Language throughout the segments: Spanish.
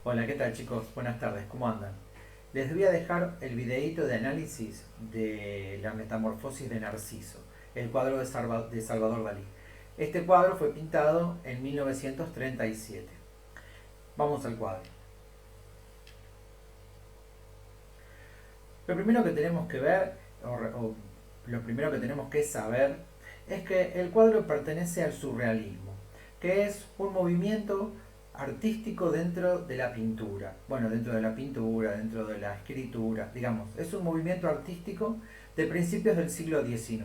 Hola, ¿qué tal chicos? Buenas tardes, ¿cómo andan? Les voy a dejar el videíto de análisis de la metamorfosis de Narciso, el cuadro de Salvador Dalí. Este cuadro fue pintado en 1937. Vamos al cuadro. Lo primero que tenemos que ver, o lo primero que tenemos que saber, es que el cuadro pertenece al surrealismo, que es un movimiento artístico dentro de la pintura. Bueno, dentro de la pintura, dentro de la escritura, digamos, es un movimiento artístico de principios del siglo XIX.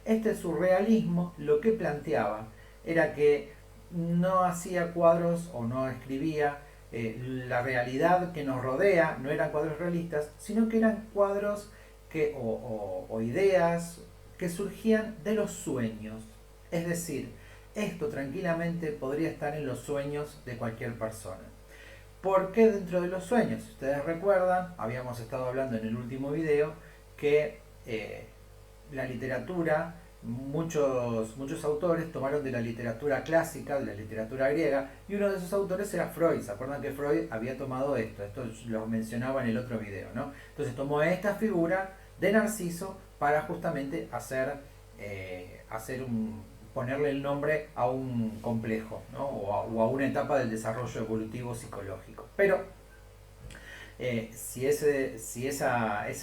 Este surrealismo lo que planteaba era que no hacía cuadros o no escribía la realidad que nos rodea, no eran cuadros realistas, sino que eran cuadros o ideas que surgían de los sueños. Es decir, esto tranquilamente podría estar en los sueños de cualquier persona. ¿Por qué dentro de los sueños? Si ustedes recuerdan, habíamos estado hablando en el último video que la literatura, muchos autores tomaron de la literatura clásica, de la literatura griega, y uno de esos autores era Freud. ¿Se acuerdan que Freud había tomado esto? Esto lo mencionaba en el otro video, ¿no? Entonces tomó esta figura de Narciso para justamente ponerle el nombre a un complejo, ¿no? O a una etapa del desarrollo evolutivo psicológico. Pero ese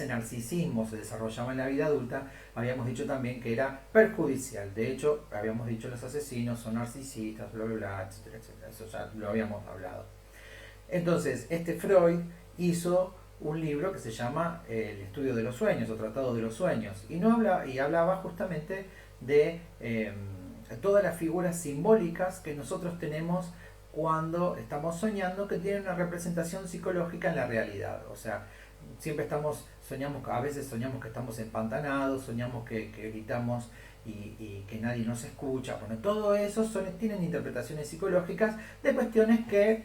narcisismo se desarrollaba en la vida adulta, habíamos dicho también que era perjudicial. De hecho, habíamos dicho los asesinos son narcisistas, bla, bla, bla, etcétera, etcétera. Eso ya lo habíamos hablado. Entonces, este Freud hizo un libro que se llama El estudio de los sueños o Tratado de los sueños y hablaba justamente de todas las figuras simbólicas que nosotros tenemos cuando estamos soñando, que tienen una representación psicológica en la realidad. O sea, siempre soñamos, a veces soñamos que estamos empantanados, soñamos que gritamos y que nadie nos escucha. Bueno, todo eso tienen interpretaciones psicológicas de cuestiones que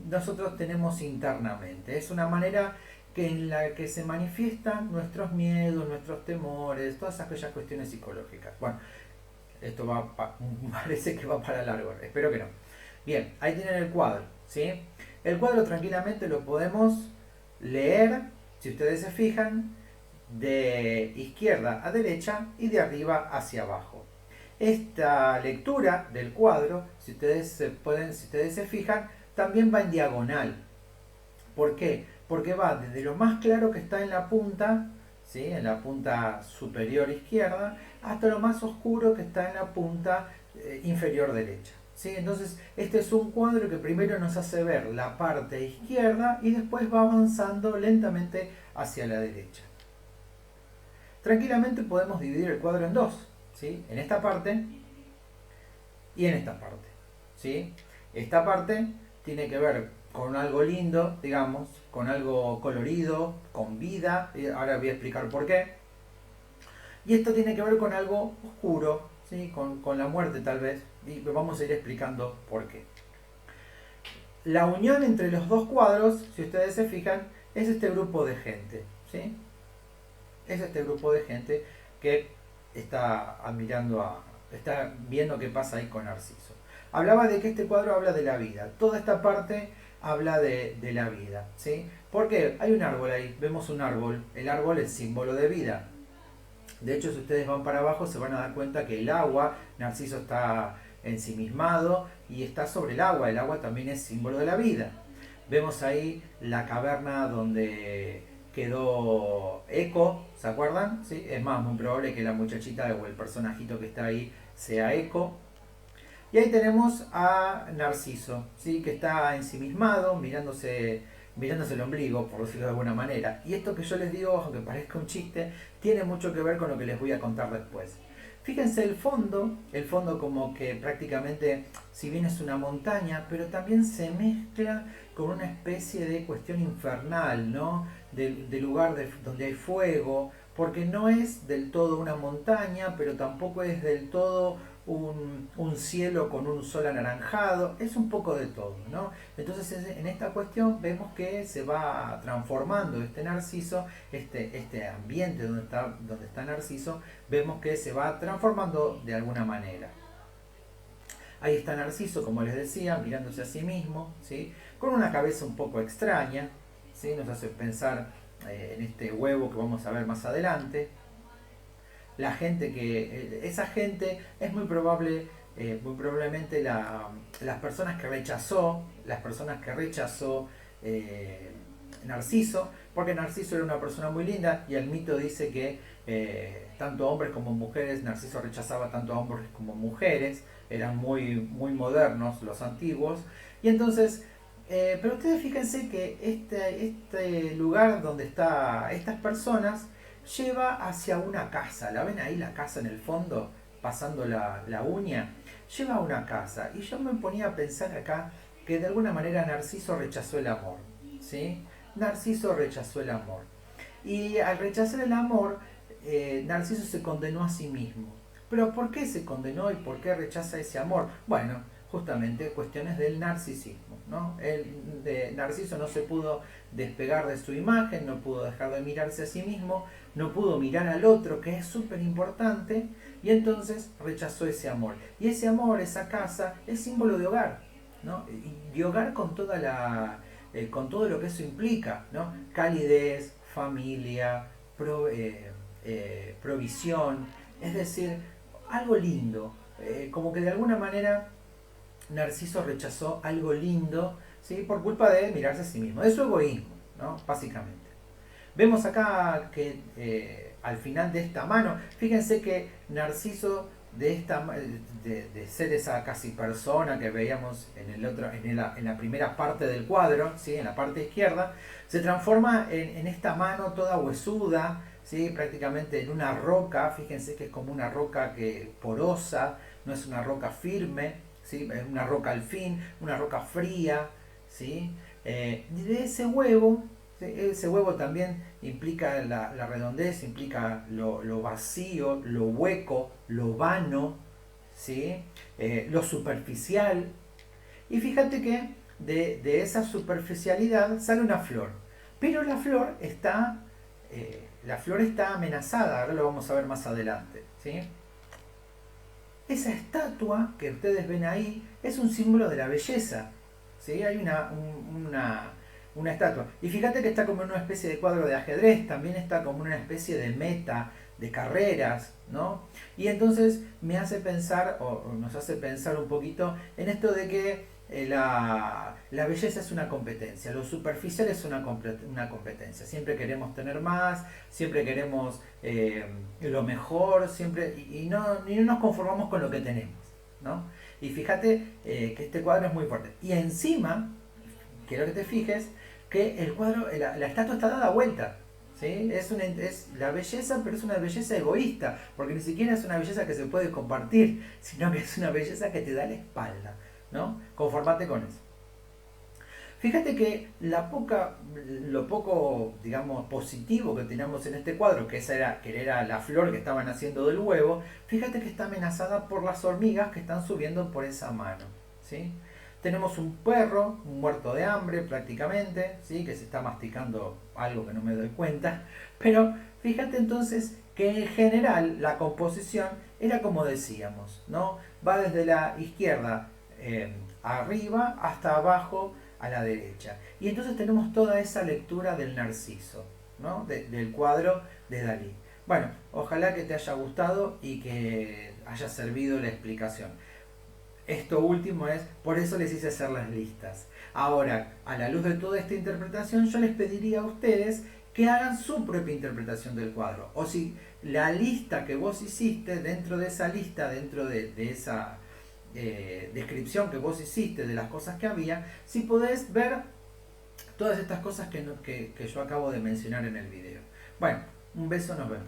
nosotros tenemos internamente. Es una manera en la que se manifiestan nuestros miedos, nuestros temores, todas aquellas cuestiones psicológicas. Bueno, esto parece que va para largo, espero que no. Bien, ahí tienen el cuadro, ¿sí? El cuadro tranquilamente lo podemos leer, si ustedes se fijan, de izquierda a derecha y de arriba hacia abajo. Esta lectura del cuadro, si ustedes se fijan, también va en diagonal. ¿Por qué? Porque va desde lo más claro que está en la punta, ¿sí? En la punta superior izquierda, hasta lo más oscuro que está en la punta inferior derecha. ¿Sí? Entonces, este es un cuadro que primero nos hace ver la parte izquierda y después va avanzando lentamente hacia la derecha. Tranquilamente podemos dividir el cuadro en dos, ¿sí? En esta parte y en esta parte, ¿sí? Esta parte tiene que ver con algo lindo, digamos, con algo colorido, con vida, y ahora voy a explicar por qué. Y esto tiene que ver con algo oscuro, ¿sí? Con la muerte tal vez, y vamos a ir explicando por qué. La unión entre los dos cuadros, si ustedes se fijan, es este grupo de gente, ¿sí? Es este grupo de gente que está viendo qué pasa ahí con Narciso. Hablaba de que este cuadro habla de la vida. Toda esta parte habla de la vida, ¿sí? Porque hay un árbol ahí, vemos un árbol. El árbol es símbolo de vida. De hecho, si ustedes van para abajo, se van a dar cuenta que el agua, Narciso está ensimismado y está sobre el agua. El agua también es símbolo de la vida. Vemos ahí la caverna donde quedó Eco, ¿se acuerdan? ¿Sí? Es más, muy probable que la muchachita o el personajito que está ahí sea Eco. Y ahí tenemos a Narciso, ¿sí? Que está ensimismado, mirándose el ombligo, por decirlo de alguna manera. Y esto que yo les digo, aunque parezca un chiste, tiene mucho que ver con lo que les voy a contar después. Fíjense el fondo como que prácticamente, si bien es una montaña, pero también se mezcla con una especie de cuestión infernal, ¿no? De lugar donde hay fuego, porque no es del todo una montaña, pero tampoco es del todo un cielo con un sol anaranjado, es un poco de todo, ¿no? Entonces en esta cuestión vemos que se va transformando este Narciso, este ambiente donde está Narciso, vemos que se va transformando de alguna manera. Ahí está Narciso, como les decía, mirándose a sí mismo, ¿sí? con una cabeza un poco extraña, ¿sí? Nos hace pensar en este huevo que vamos a ver más adelante. La gente esa gente es muy probablemente las personas que rechazó eh, Narciso, porque Narciso era una persona muy linda y el mito dice que tanto hombres como mujeres, Narciso rechazaba tanto a hombres como mujeres, eran muy modernos los antiguos, y entonces, pero ustedes fíjense que este lugar donde están estas personas lleva hacia una casa. ¿La ven ahí la casa en el fondo? Pasando la uña. Lleva a una casa. Y yo me ponía a pensar acá que de alguna manera Narciso rechazó el amor. ¿Sí? Narciso rechazó el amor. Y al rechazar el amor, Narciso se condenó a sí mismo. Pero ¿por qué se condenó y por qué rechaza ese amor? Bueno, justamente cuestiones del narcisismo, ¿no? Narciso no se pudo despegar de su imagen, no pudo dejar de mirarse a sí mismo, no pudo mirar al otro, que es súper importante, y entonces rechazó ese amor. Y ese amor, esa casa, es símbolo de hogar, ¿no? Y de hogar con todo lo que eso implica, ¿no? Calidez, familia, provisión, es decir, algo lindo, como que de alguna manera Narciso rechazó algo lindo, ¿sí? Por culpa de mirarse a sí mismo, de su egoísmo, ¿no? Básicamente. Vemos acá que al final de esta mano, fíjense que Narciso de ser esa casi persona que veíamos en la primera parte del cuadro, ¿sí? En la parte izquierda, se transforma en esta mano toda huesuda, ¿sí? Prácticamente en una roca. Fíjense que es como una roca porosa, no es una roca firme, ¿sí? Es una roca al fin, una roca fría, ¿sí? De ese huevo, ¿sí? Ese huevo también implica la redondez, implica lo vacío, lo hueco, lo vano, ¿sí? Lo superficial. Y fíjate que de esa superficialidad sale una flor. Pero la flor está amenazada, ahora lo vamos a ver más adelante, ¿sí? Esa estatua que ustedes ven ahí es un símbolo de la belleza, ¿sí? Hay una estatua. Y fíjate que está como en una especie de cuadro de ajedrez, también está como una especie de meta, de carreras, ¿no? Y entonces me hace pensar, o nos hace pensar un poquito en esto de que la belleza es una competencia, lo superficial es una competencia. Siempre queremos tener más, siempre queremos lo mejor, siempre, y no nos conformamos con lo que tenemos, ¿no? Y fíjate que este cuadro es muy fuerte. Y encima, quiero que te fijes que el cuadro, la estatua está dada vuelta. ¿Sí? Es la belleza, pero es una belleza egoísta, porque ni siquiera es una belleza que se puede compartir, sino que es una belleza que te da la espalda, ¿no? Conformate con eso. Fíjate que lo poco, digamos, positivo que teníamos en este cuadro, que era la flor que estaban haciendo del huevo, fíjate que está amenazada por las hormigas que están subiendo por esa mano, ¿sí? Tenemos un perro muerto de hambre prácticamente, ¿sí? Que se está masticando algo que no me doy cuenta, pero fíjate entonces que en general la composición era como decíamos, ¿no? Va desde la izquierda arriba hasta abajo a la derecha. Y entonces tenemos toda esa lectura del Narciso, ¿no? Del cuadro de Dalí. Bueno, ojalá que te haya gustado y que haya servido la explicación. Esto último es, por eso les hice hacer las listas. Ahora, a la luz de toda esta interpretación, yo les pediría a ustedes que hagan su propia interpretación del cuadro. O si la lista que vos hiciste, dentro de esa lista, dentro de esa descripción que vos hiciste de las cosas que había, si podés ver todas estas cosas que yo acabo de mencionar en el video. Bueno, un beso, nos vemos.